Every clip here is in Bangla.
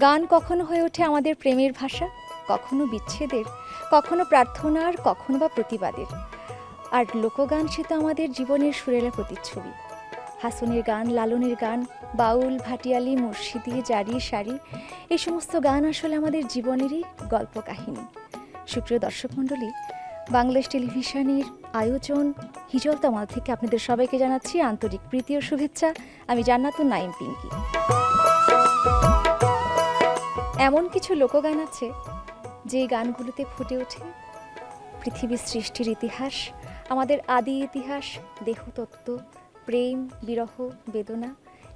গান কখনো হয়ে ওঠে আমাদের প্রেমের ভাষা, কখনো বিচ্ছেদের, কখনো প্রার্থনার, কখনো বা প্রতিবাদের। আর লোকগান সে তো আমাদের জীবনের সুরেলা প্রতিচ্ছবি। হাসনের গান, লালনের গান, বাউল, ভাটিয়ালি, মুর্শিদি, জারি, সারি, এই সমস্ত গান আসলে আমাদের জীবনেরই গল্প কাহিনী। সুপ্রিয় দর্শক মণ্ডলী, বাংলাদেশ টেলিভিশনের আয়োজন হিজল তামাল থেকে আপনাদের সবাইকে জানাচ্ছি আন্তরিক প্রীতি ও শুভেচ্ছা। আমি জান্নাতুন নাইম পিঙ্কি। এমন কিছু লোকগান আছে যে গানগুলোতে ফুটে ওঠে পৃথিবীর সৃষ্টির ইতিহাস, আমাদের আদি ইতিহাস, দেহতত্ত্ব, প্রেম, বিরহ, বেদনা,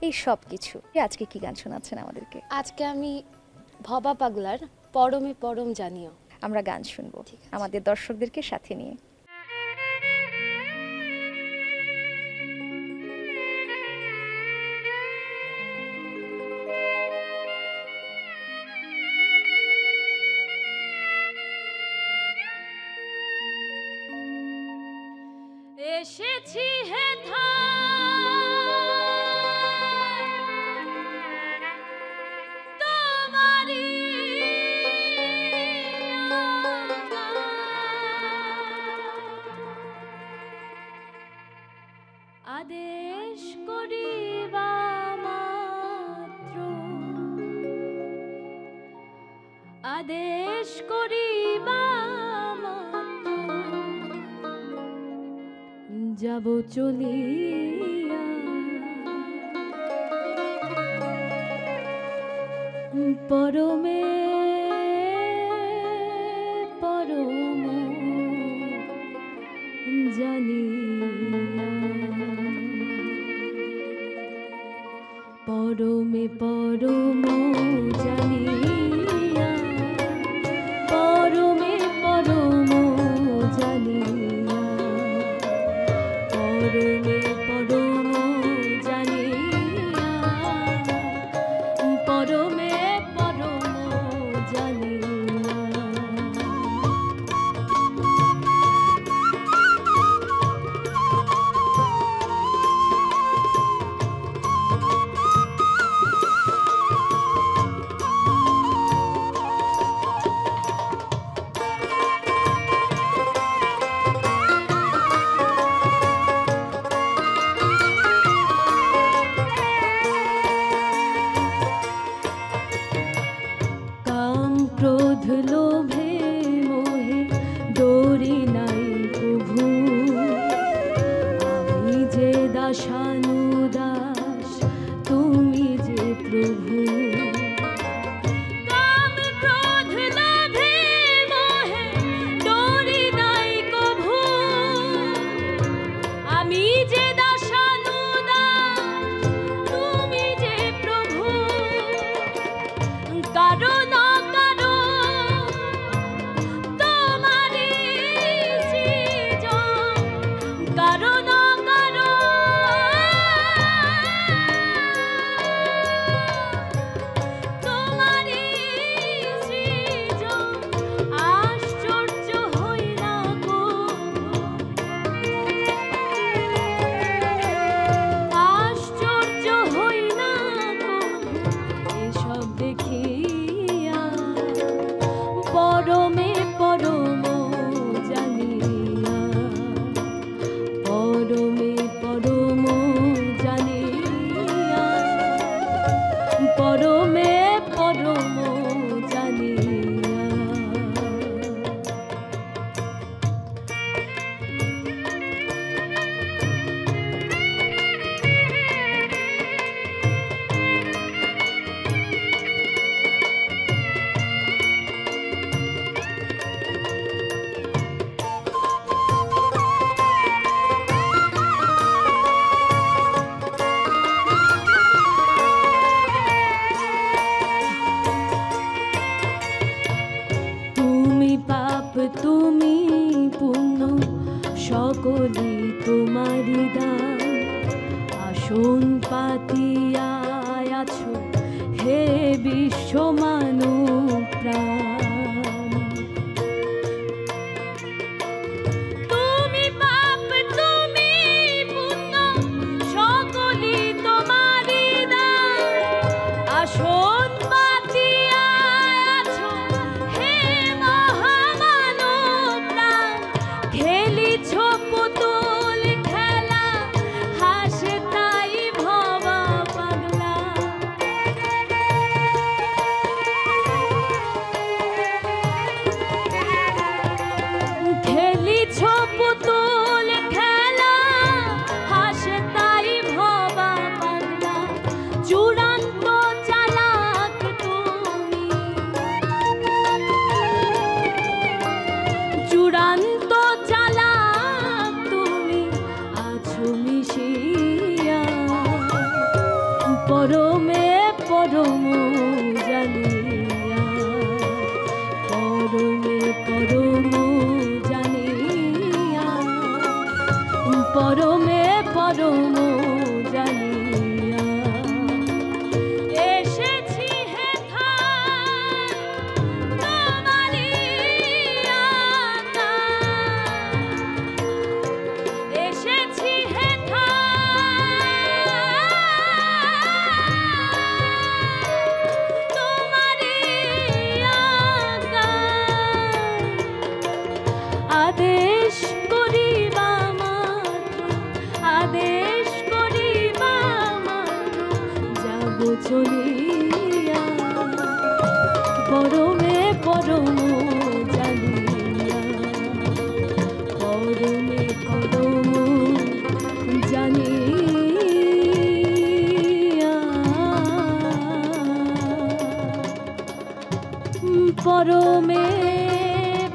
এই সব কিছু। আজকে কি গান শোনাচ্ছেন আমাদেরকে? আজকে আমি ভবা পাগলার পরমে পরম জানিও আমরা গান শুনবো আমাদের দর্শকদেরকে সাথে নিয়ে। এসেছি হে তোমারি আদেশ করিবা মাত্র, আদেশ করিবা যাব চলিয়া, পরমে পরম জানিয়া, পরমে পরম জানিয়া, পরমে পরম জানিয়া, পরমে পরম জানিয়া, পরমে পরম জানিয়া। ক্রোধ লোভে মোহে ডোরি নাই প্রভু, আমি যে দাসানুদাস, তুমি যে প্রভু। তুমি পুণ্য সকলি তোমারি দান, আসন পাতিয়া আছো হে বিশ্ব মানব প্রাণ। তুমি পাপ, তুমি পুণ্য সকলি তোমারি দান, আসন পাতিয়া পরমে পরম জানিয়া এসেছি হেথায় তোমারই আকাশ। এসেছি হেথায় তোমারই আকাশ। আদেশ করিবা মাত্র, আদেশ করিবা মাত্র যাব চলিয়া পরমে পরম জানিয়া, পরমে পরম জানিয়া, পরমে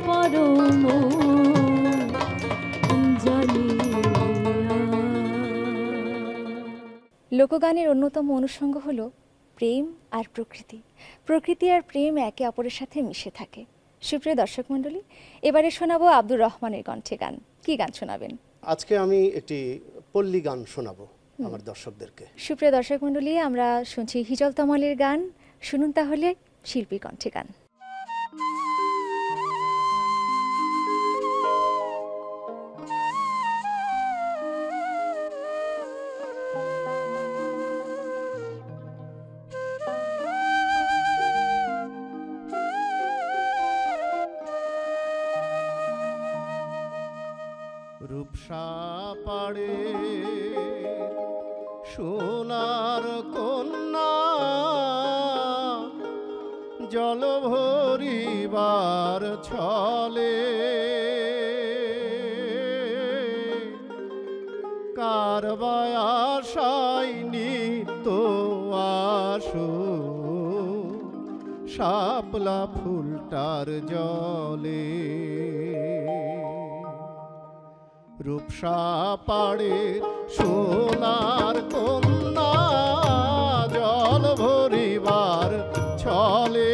পরম লোকগানের অন্যতম অনুষঙ্গ হলো প্রেম আর প্রকৃতি। প্রকৃতি আর প্রেম একে অপরের সাথে মিশে থাকে। সুপ্রিয় দর্শক মণ্ডলী, এবারে শোনাবো আব্দুর রহমানের কণ্ঠে গান। কি গান শোনাবেন? আজকে আমি একটি পল্লী গান শোনাবো আমার দর্শকদেরকে। সুপ্রিয় দর্শক মণ্ডলী, আমরা শুনছি হিজল তমালের গান। শুনুন তাহলে শিল্পীর কণ্ঠে গান। রূপসা পাড়ে সোনার কন্যা জল ভরিবার ছলে কারবায় আশাই নিত্য আসো শাপলা ফুলটার জলে। রূপসা পাড়ে সোনার কন্যা জল ভরিবার ছলে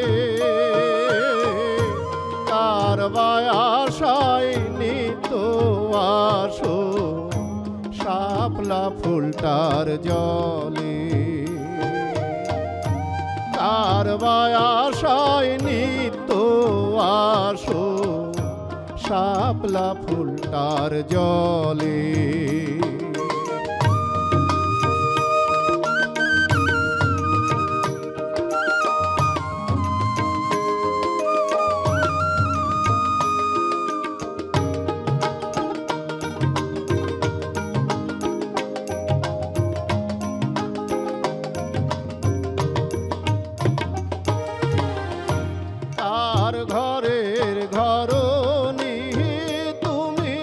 কারবায় আশায় নিত্য আসো শাপলা ফুলটার জলে। কারবায় আশায় নিত্য আসো শাপলা ফুলটার জলে। তার ঘরের ঘরনি তুমি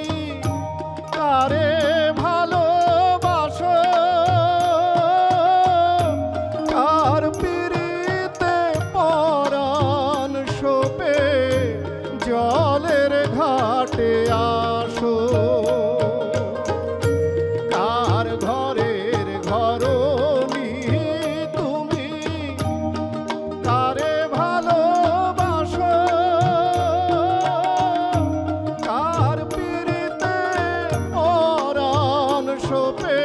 কারে ভালোবাসো, কার পিরিতে পরাণ শোপে জলের ঘাটে আসো। কার ঘরের ঘরনি তুমি কারে ভালোবাসো, কার পিরিতে পরাণ শোপে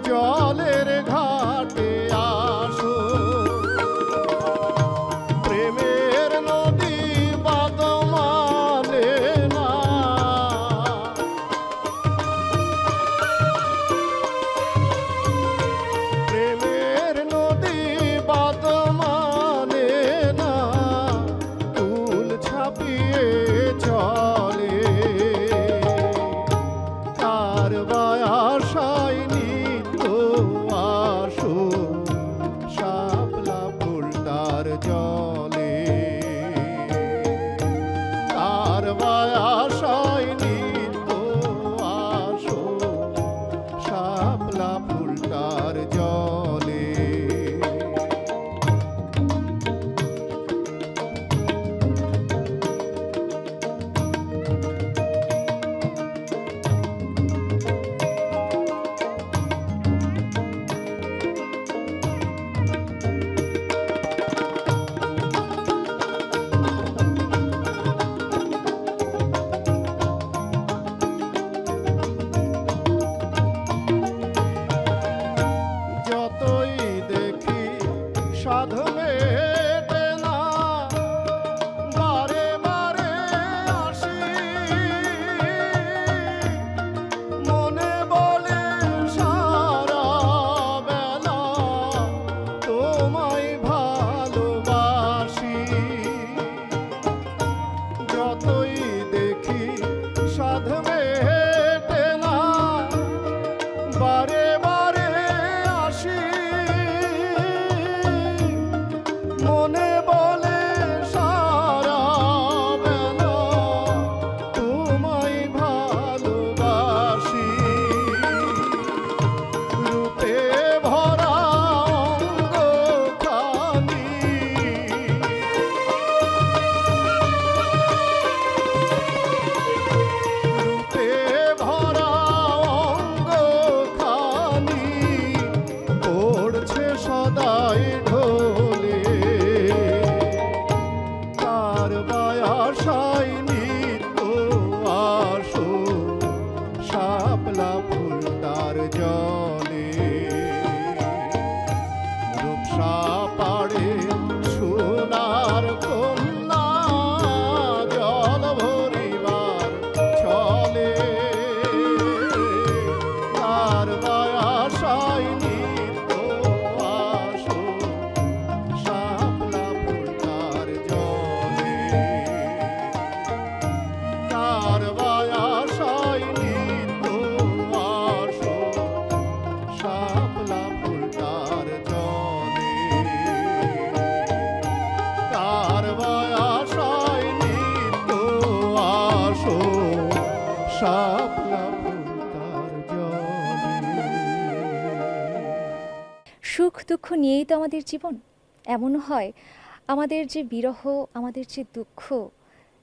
জলের ঘাটে আসো। প্রেমের নদী বাদমালে না, প্রেমের নদী বাদমালে না, কুল ছাপিয়ে চলে কারবায় আশায় নিত্য আসো শাপলা ফুলটার জলে। কারবায় আশায় নিত্য আসো শাপলা ফুলটার জলে। শাপলা ফুল তার জলে রূপসা পাড়ে সোনার কন্যা জল ভরিবার ছলে তার বায়াসায় নিত্য আসো শাপলা ফুল তার জলে তার বায়াসায় নিত্য আসো শাপলা ফুল তার জলে তার বায়াসায় নিত্য আসো শাপলা ফুল তার জলে। সুখ দুঃখ নিয়েই তো আমাদের জীবন। এমনও হয় আমাদের যে বিরহ, আমাদের যে দুঃখ,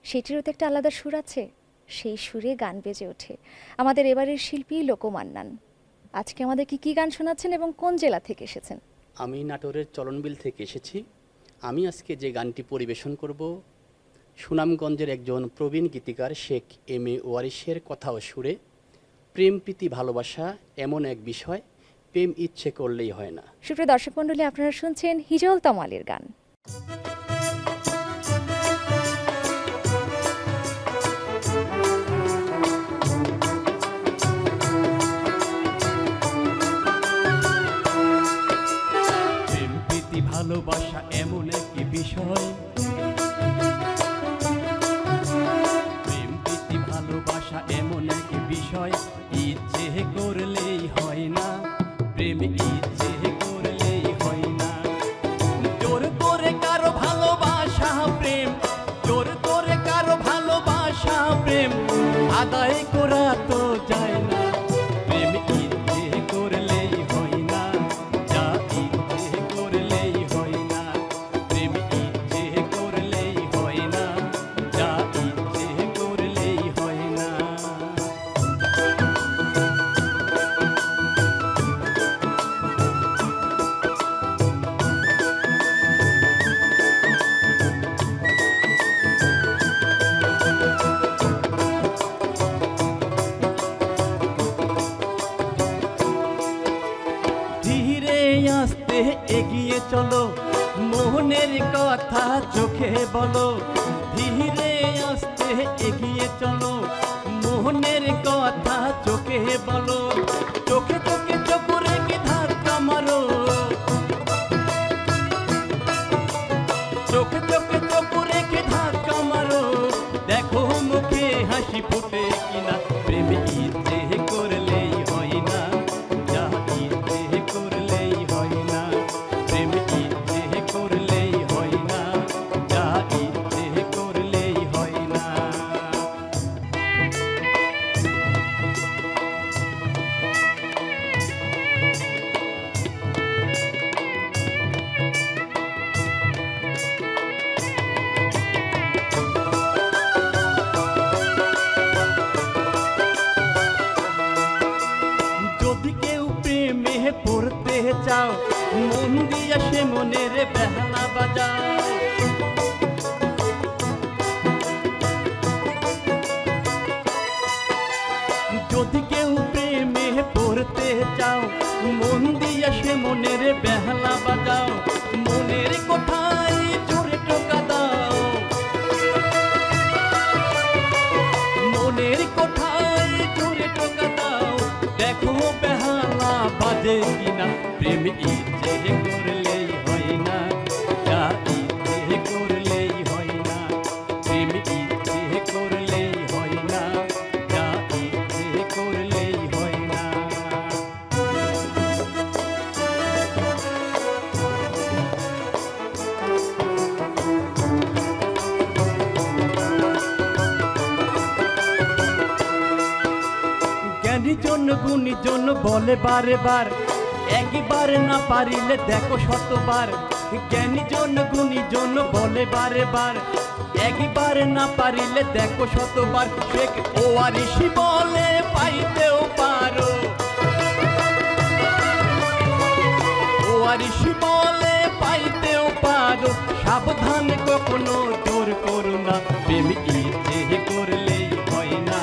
সেটিরও তো একটা আলাদা সুর আছে। সেই সুরে গান বেজে ওঠে আমাদের এবারের শিল্পী লোকমান্নান। আজকে আমাদেরকে কি গান শোনাচ্ছেন এবং কোন জেলা থেকে এসেছেন? আমি নাটোরের চলনবিল থেকে এসেছি। আমি আজকে যে গানটি পরিবেশন করব সুনামগঞ্জের একজন প্রবীণ গীতিকার শেখ এম এ ওয়ারিশের কথা ও সুরে। প্রেম প্রীতি ভালোবাসা এমন এক বিষয়, প্রেম ইচ্ছে করলেই হয় না। সুপ্রিয় দর্শক মণ্ডলী, আপনারা শুনছেন হিজল তমালের গান। প্রেম প্রীতি ভালোবাসা এমন একটি বিষয়, প্রেম প্রীতি ভালোবাসা এমন একটি বিষয়, ইচ্ছে করলেই হয় না, প্রেম ইচ্ছে করলেই হয় না। জোর করে কারো ভালোবাসা প্রেম, জোর করে কারো ভালোবাসা প্রেম আদায় করা তো যায় না, প্রেম ইচ্ছে করলেই হয় না, যা ইচ্ছে করলেই হয় না, প্রেম ইচ্ছে করলেই হয় না, যা ইচ্ছে করলেই হয় না। ধীরে আস্তে এগিয়ে চলো, মোহনের কথা চোখে বলো, ধীরে আস্তে এগিয়ে চলো, মোহনের কথা চোখে বলো, চোখে চোখে চোখ রেখে ধাক্কা মারো, চোখে চোখে চোখ রেখে ধাক্কা মারো, দেখো মুখে হাসি ফুটে কিনা, প্রেম ইচ্ছে করলেই হয় না, যা ইচ্ছে করলেই হয় না, প্রেম ইচ্ছে করলেই হয় না, যা ইচ্ছে করলেই হয় না। যদি কেউ প্রেমে পড়তে চাও, মন দিয়া সে মনের বেহালা বাজাও, যদি কেউ প্রেমে পড়তে চাও, মন দিয়া সে মনের বেহালা বাজাও, মনের কোঠায় জোরে টোকা দাও, মনের কোঠায় জোরে টোকা দাও, দেখো বেহালা বাজে কিনা, প্রেম ইচ্ছে করলেই হয় না, যা ইচ্ছে করলেই হয় না, প্রেম ইচ্ছে করলেই হয় না, যা ইচ্ছে করলেই হয় না। জ্ঞানীজন গুণীজন বলে বারে বার, একবার না পারিলে দেখো শতবার, জ্ঞানীজন গুণীজন বলে বারে বার, একবার না পারিলে দেখো শতবার, শেখ ওয়ারিশি বলে পাইতেও পারো, ওয়ারিশি বলে পাইতেও পারো, সাবধান কখনো জোর করো না, প্রেম ইচ্ছে করলেই হয় না,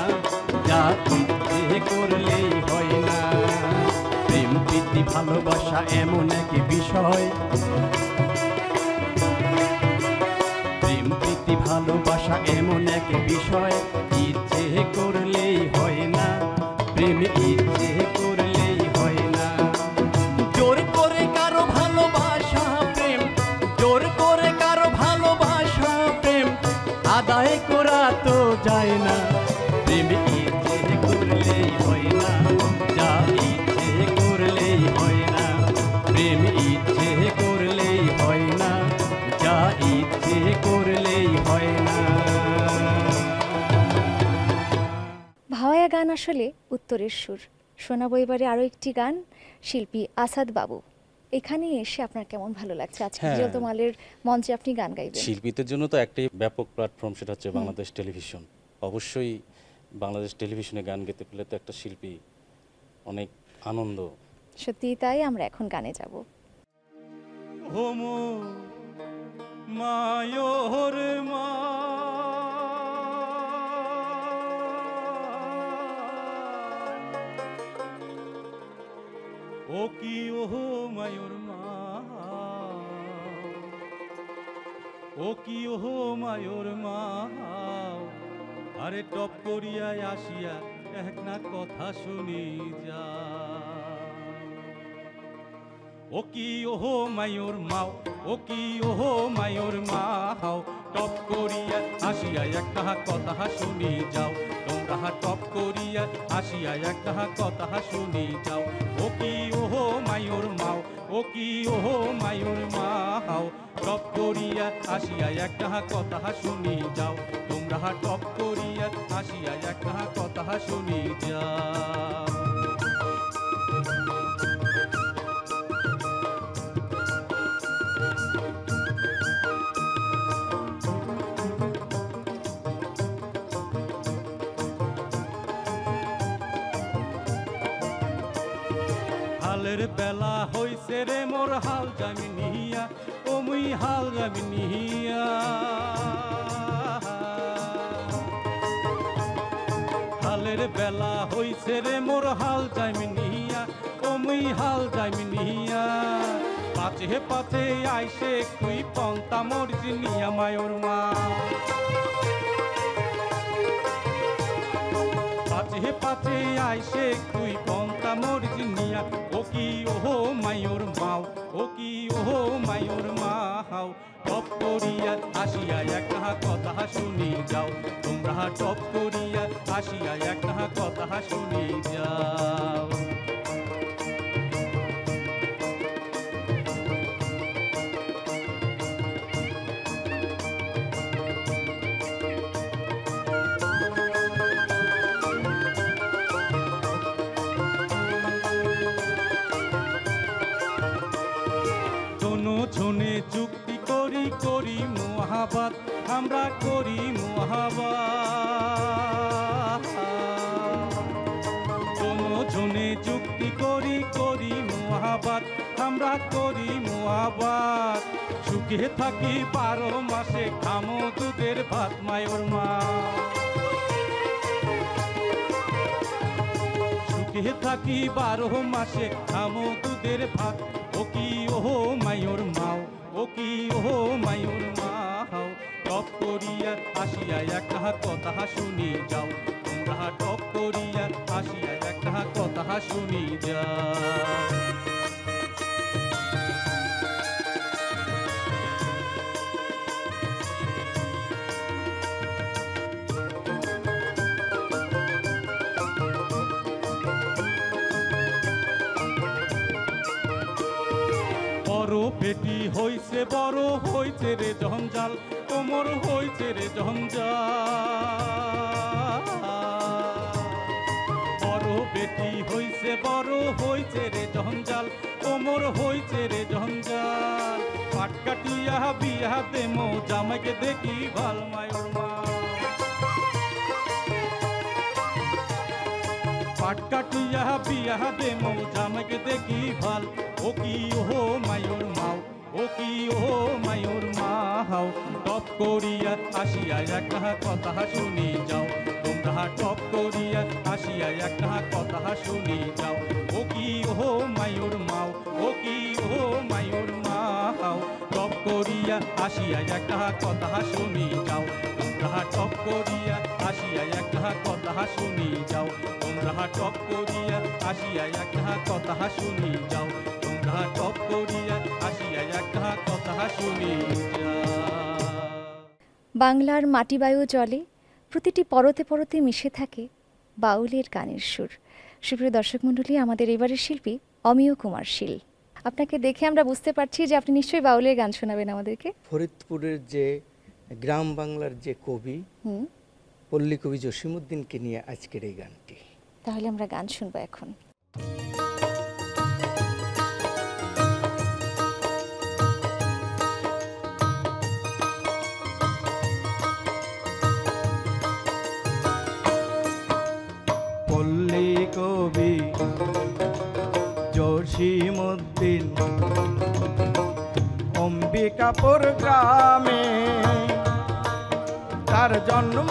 যা ইচ্ছে করলেই হয় না। প্রেম প্রীতি ভালোবাসা এমন এক বিষয়, প্রেম প্রীতি ভালোবাসা এমন এক বিষয়, ইচ্ছে করলেই হয় না, প্রেম ইচ্ছে করলেই হয় না। জোর করে কারো ভালোবাসা প্রেম, জোর করে কারো ভালোবাসা প্রেম আদায় করা তো যায় না। প্রেম ইচ্ছে করলেই হয় না, যা ইচ্ছে করলেই হয় না। প্রেম ইচ্ছে করলেই হয় না, যা ইচ্ছে করলেই হয় না। ভাওয়াইয়া গান আসলে উত্তরের সুর। শোনাবো এবারে আরও একটি গান, শিল্পী আসাদ বাবু। এখানে এসে আপনার কেমন ভালো লাগছে? আজকে হ্যাঁ। যেহেতু মালের মঞ্চে আপনি গান গাইবেন। শিল্পীদের জন্য তো একটাই ব্যাপক প্ল্যাটফর্ম, সেটা হচ্ছে বাংলাদেশ টেলিভিশন। অবশ্যই বাংলাদেশ টেলিভিশনে গান গেতে পেলে তো একটা শিল্পী অনেক আনন্দ। সত্যি তাই, আমরা এখন গানে যাব। হোমো মায়োর মা, ও কি ওহো মায়োর মা, ও কি ওহো মায়োর মা, আরে টপ করিয়ায় আসিয়া এক না কথা শুনি যা। ও কি ওহো মায়োর মাও, ও কি ওহো মায়োর মাও, টপ করিয়া আসিয়া একটা কথা শুনি যাও। তোমরা টপ করিয়া আসিয়া একটা কথা শুনি যাও। ও কি ওহো মায়োর মাও, ও কি ওহো মায়োর মাও, টপ করিয়া আসিয়া একটা কথা শুনি যাও। তোমরা টপ করিয়া আসিয়া একটা কথা শুনি যাও। হালের বেলা হইছে রে মোর হাল জামি নিয়া, ও মুই হাল জামি নিয়া। হালের বেলা হইছে রে মোর হাল জামি নিয়া, ও মুই হাল জামি নিয়া। পাছে পাছে আইসে তুই পন্তা মোর জিনিয়া মায়োর মা। পাছে পাছে আইসে তুই পন্তা মোর জিনিয়া। ও কি ওহো মায়োর মাও, ও কি ওহো মায়োর মাও, টপ করিয়া আসিয়া একটা কথা শুনি যাও। তোমরা টপ করিয়া আসিয়া একটা কথা শুনি যাও। ঝনে যুক্তি করি করি মহাবাদ, আমরা করি মহাবাদ। ঝনে যুক্তি করি করি মহাবাদ, আমরা করি মহাবাদ। সুখে থাকি 12 মাসে, খামো দুধের ভাত মায়োর মা। সুখে থাকি 12 মাসে, খামো দুধের ভাত। ও কি ওহো মায়োর মাও, ও কি ওহো মায়োর মাও, টপ করিয়া আসিয়া একটা কথা শুনি যাও। তোমরা টপ করিয়া আসিয়া একটা কথা শুনি যাও। বড় বেটি হইছে, বড় হইছে রে জঞ্জাল, কোমর হইছে রে জঞ্জাল। বড় বেটি হইছে, বড় হইছে রে জঞ্জাল, কোমর হইছে রে জঞ্জাল। পাট কাটিয়া বিয়া দেমো, জামাইকে দেখি ভাল মায়োর মা। পাট কাটিয়া বিয়া দেমো, জামাইকে দেখি ভাল। ও কি ওহো মায়োর মাও, ও কি ওহো মায়োর মাও, টপ করিয়া আসিয়া একটা কথা শুনি যাও। তোমরা টপ করিয়া আসিয়া একটা কথা শুনি যাও। ও কি ও মায়ুর মাও, ও কি ও মায়ুর মাও, টপ করিয়া আসিয়া একটা কথা শুনি যাও। তোমরা টপ করিয়া আসিয়া একটা কথা শুনি যাও। তোমরা টপ করিয়া আসিয়া একটা কথা শুনি যাও। তোমরা টপ করিয়া আসিয়া একটা কথা শুনি যাও। বাংলার মাটি বায়ু জলে প্রতিটি পরতে পরতে মিশে থাকে বাউলের গানের সুর। সুপ্রিয় দর্শক মণ্ডলী, আমাদের এবারের শিল্পী অমিয় কুমার শীল। আপনাকে দেখে আমরা বুঝতে পারছি যে আপনি নিশ্চয়ই বাউলের গান শোনাবেন আমাদেরকে। ফরিদপুরের যে গ্রাম বাংলার যে কবি পল্লী কবি জসিমউদ্দিনকে নিয়ে আজকের এই গানটি। তাহলে আমরা গান শুনবো এখন। পল্লী কবি জসিমউদ্দিন অম্বিকাপুর গ্রামে, তার জন্ম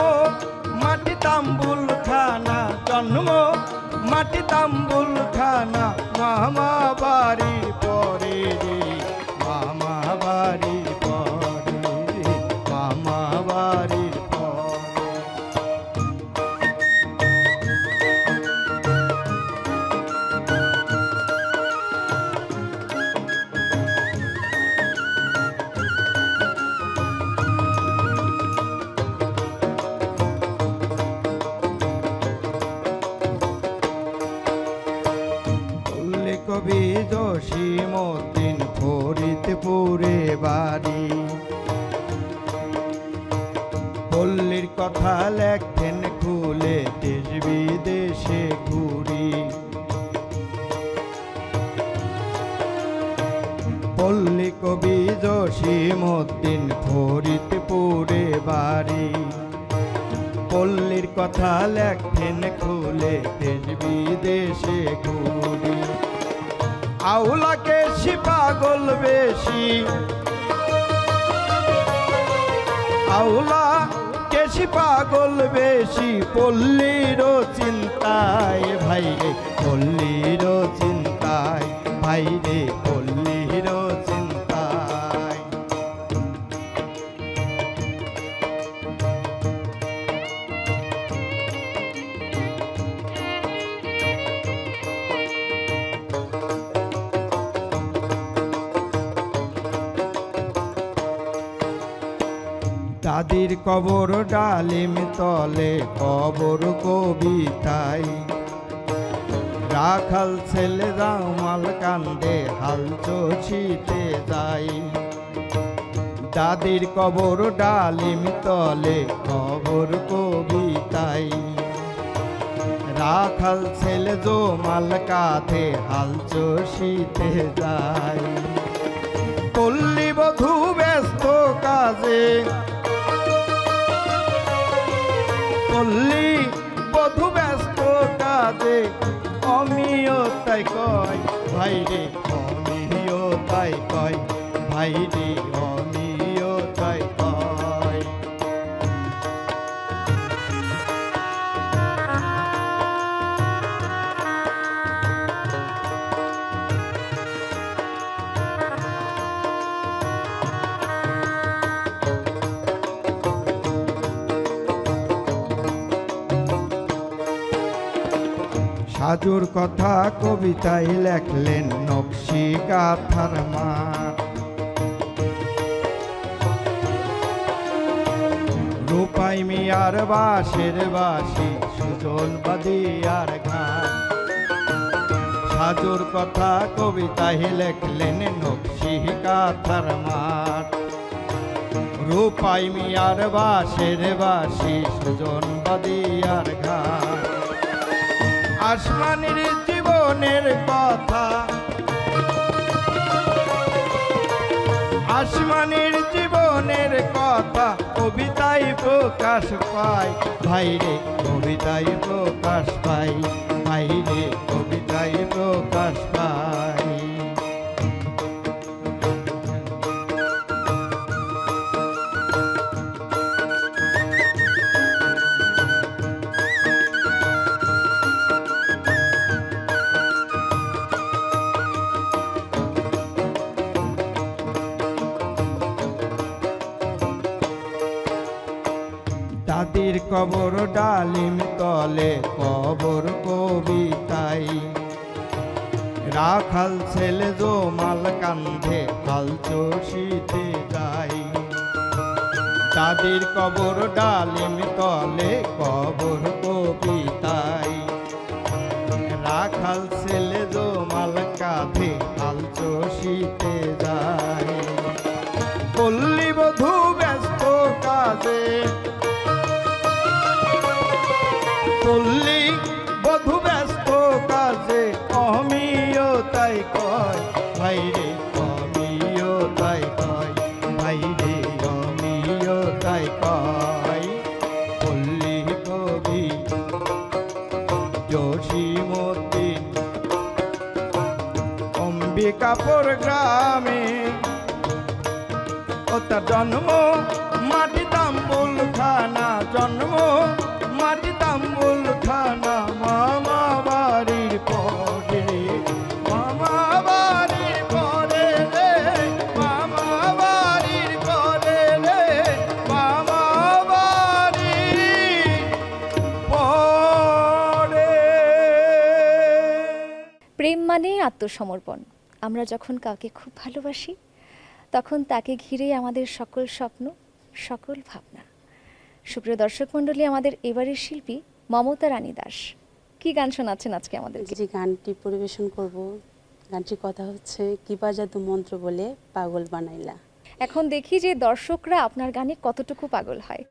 মাটি তাম্বুল খানা, জন্ম মাটি তাম্বুল খানা। মামা বাড়ির পরে রে, মামা বাড়ির পরে রে, মামা বাড়ির পরে। কবি জসিমউদ্দিন ফরিদপুরে বাড়ি, পল্লীর কথা লেখেন খুলে দেশ বিদেশে ঘুরি। পল্লী কবি জসিমউদ্দিন ফরিদপুরে বাড়ি, পল্লীর কথা লেখেন খুলে দেশ বিদেশে ঘুরি। আউলাকে পাগল বেশি, আউলা কেশি পাগল বেশি, পল্লীর চিন্তায় ভাই রে, পল্লীর চিন্তায় ভাই রে, পল্লীর চিন্তায়। দাদির কবর ডালিম তলে, কবর কবিতায়। রাখাল ছেলে রামাল কান্দে, হাল চষিতে যাই। দাদির কবর ডালিম তলে, কবর কবিতায়। রাখাল ছেলে জমাল কাঁধে, হাল চষিতে যাই। পল্লী বধূ ব্যস্ত কাজে, পল্লী বধূ ব্যস্ত কাজে, অমিয় তাই কয় ভাই রে, অমিয় তাই কয় ভাই রে, অমিয় তাই কয়। সাজুর কথা কবিতায় লেখলেন নকশি কাঁথার মা। রূপাই মিয়ার বাঁশের বাঁশি, সুজন বাদিয়ার গান। সাজুর কথা কবিতায় লেখলেন নকশি কাঁথার মাঠ। রূপাই মিয়ার বাঁশের বাঁশি, সুজন বাদিয়ার গান। আসমানের জীবনের কথা, আসমানের জীবনের কথা, কবিতায় প্রকাশ পায় ভাই রে, কবিতায় প্রকাশ পায় ভাই রে, কবিতায় প্রকাশ পায়। কবর ডালিম তলে কবর কবিতাই রাখাল ছেলে জমাল কান্ধে হাল চষিতে যায় দাদির কবর ডালিম তলে কবর কবিতাই রাখাল ছেলে জমাল কাঁধে হাল চষিতে যায় পল্লী বধূ ব্যস্ত কাজে পল্লী বধূ ব্যস্ত কাজে অমিও তাই কয় ভাইরে অমিও তাই কয় ভাইরে অমিও তাই কয় পল্লী কবি জসীমউদ্দিন অম্বিকাপুর গ্রামে ও তার জন্ম মাটি তাম্বুল খানা জন্ম মাটি তাম্বুল খানা মামা বাড়ির পরে মামা বাড়ির পরে রে মামা বাড়ির পরে রে মামা বাড়ির পরে। প্রেম মানে আত্মসমর্পণ। আমরা যখন কাউকে খুব ভালোবাসি তখন তাকে ঘিরে আমাদের সকল স্বপ্ন, সকল ভাবনা। সুপ্রিয় দর্শক মণ্ডলী, আমাদের এবারের শিল্পী মমতা রানী দাস কি গান শোনাচ্ছেন আজকে আমাদের? যে গানটি পরিবেশন করব, গানটির কথা হচ্ছে কিবা জাদু মন্ত্র বলে পাগল বানাইলা। এখন দেখি যে দর্শকরা আপনার গানে কতটুকু পাগল হয়।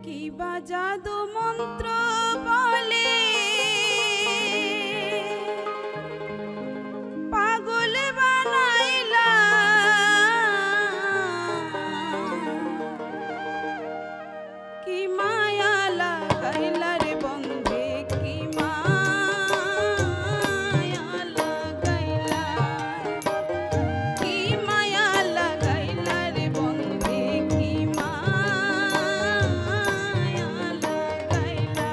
কিবা জাদু মন্ত্র বলে পাগল বানাইলা কি মায়া লাগাইলা রে বন্ধে কি মায়া লাগাইলা কি মায়া লাগাইলা রে বন্ধে কি মায়া লাগাইলা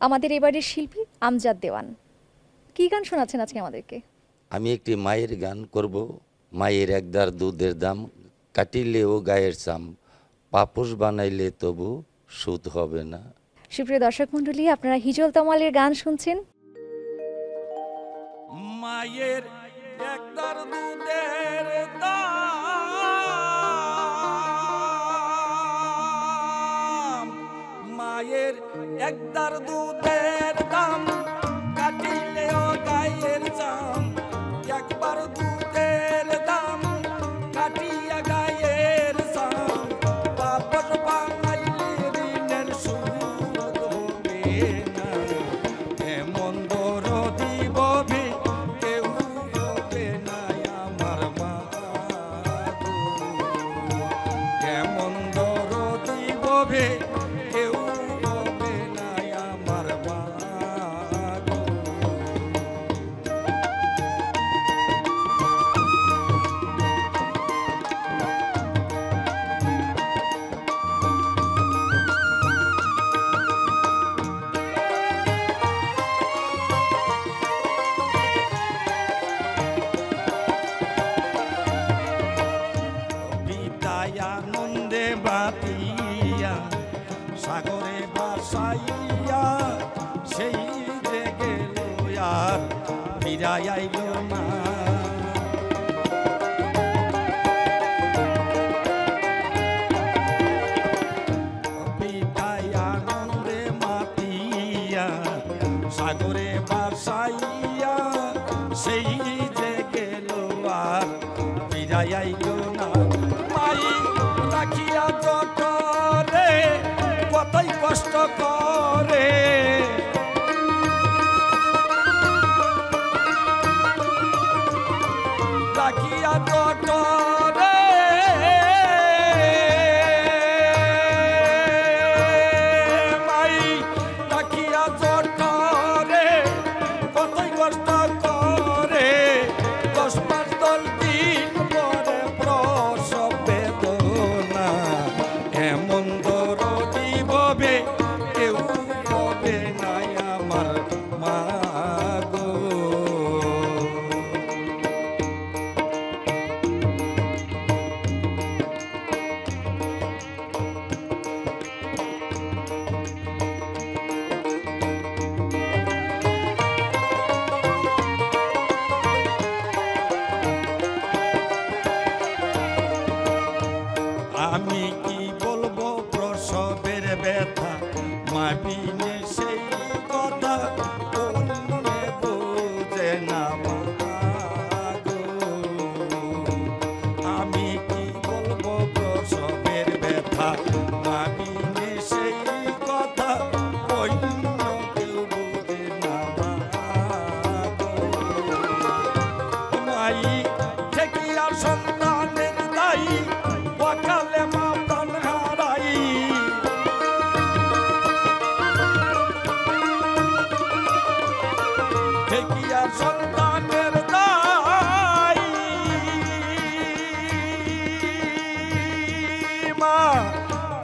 আমাদের এবারের শিল্পী আমজাদ দেওয়ান। কি গান শোনাচ্ছেন আজকে আমাদেরকে? আমি একটি মায়ের গান করব। মায়ের একদার দুধের দাম, কাটিলেও গায়ের চাম, পাপোশ বানাইলে তবু সুদ হবে না। সুপ্রিয় দর্শক মণ্ডলী, আপনারা হিজল তমালের গান শুনছেন। মায়ের একদার দুধের দাম, মায়ের একদার দুধের দাম, কাটিলেও গায়ের চাম, একবার দুধের দাম কাটিয়া গায়ের চাম, পাপড় বানাইলে ঋণের সুদ হবে না। এমন দরদি ববে কেউ হবে না আমার মা গো, এমন দরদি ববে কেউ হবে না আমার মা গো। বিদায় আনন্দে বাতিয়া সাগরে বাসাইয়া, সেই যে গেল আর ফিরাই আইল না। বিদায় আনন্দে মাতিয়া সাগরে বাসাইয়া, সেই যে গেল আর ফিরাই আইল না। মাই রাখিয়া জটরে কতই কষ্ট করে, রাখিয়া জটরে মাই রাখিয়া জটরে কতই কষ্ট করে, 10 মাস 10 দিন পরে প্রসব বেদনা। এমন দরদি ববে কেউ হবে না আমার মা গো। আমি কি বলবো প্রসবের ব্যথা, মা বিনে সেই কথা অন্যে বোঝে না মা গো। আমি কি বলবো প্রসবের ব্যথা, মা বিনে সেই কথা অন্য কেউ বোঝে না মা গো। মাই থেকে আর সন্তানের দায়ী, ওয়াকালে মা প্রাণ হারাই। দেখিয়া সন্তানের দায়ী, মা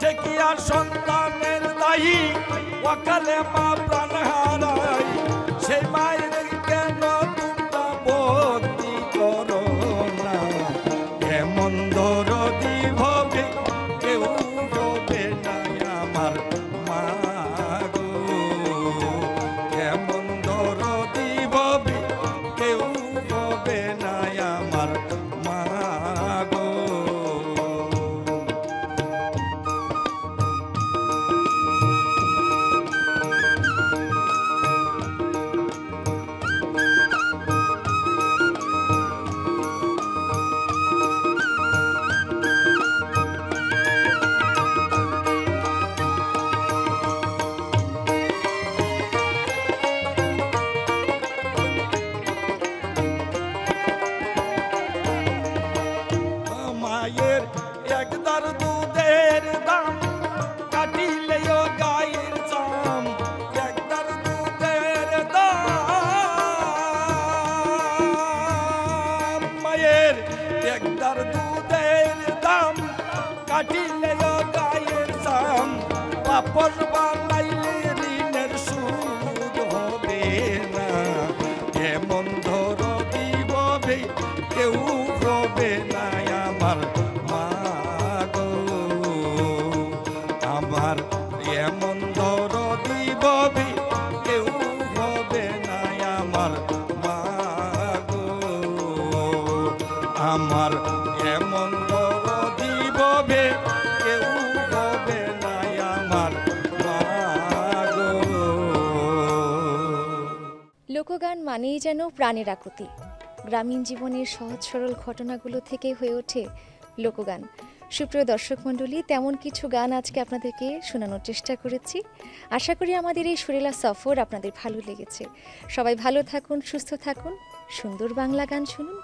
দেখিয়া সন্তানের দায়ী, ওয়াকালে মা প্রাণ হারাই। সেই মায়ের কেন তোমরা বন্দি করো না, এমন দরদি ভবে কেউ হবে না আমার মা গো। এমন দরদি ভবে কেউ হবে না আমার মা গো। মায়ের একদার দুধের দাম, কাটিলেও গায়ের চাম, একদার দুধের দাম, মায়ের একদার দুধের দাম, কাটিলেও গায়ের চাম, পাপড় বানাইলে ঋণের সুদ আমার এমন দরদি ববে কেউ হবে না আমার মা গো। লোকগান মানেই যেন প্রাণের আকুতি। গ্রামীণ জীবনের সহজ সরল ঘটনাগুলো থেকে হয়ে ওঠে লোকগান। সুপ্রিয় দর্শক মণ্ডলী, তেমন কিছু গান আজকে আপনাদেরকে শোনানোর চেষ্টা করেছি। আশা করি আমাদের এই সুরেলা সফর আপনাদের ভালো লেগেছে। সবাই ভালো থাকুন, সুস্থ থাকুন, সুন্দর বাংলা গান শুনুন।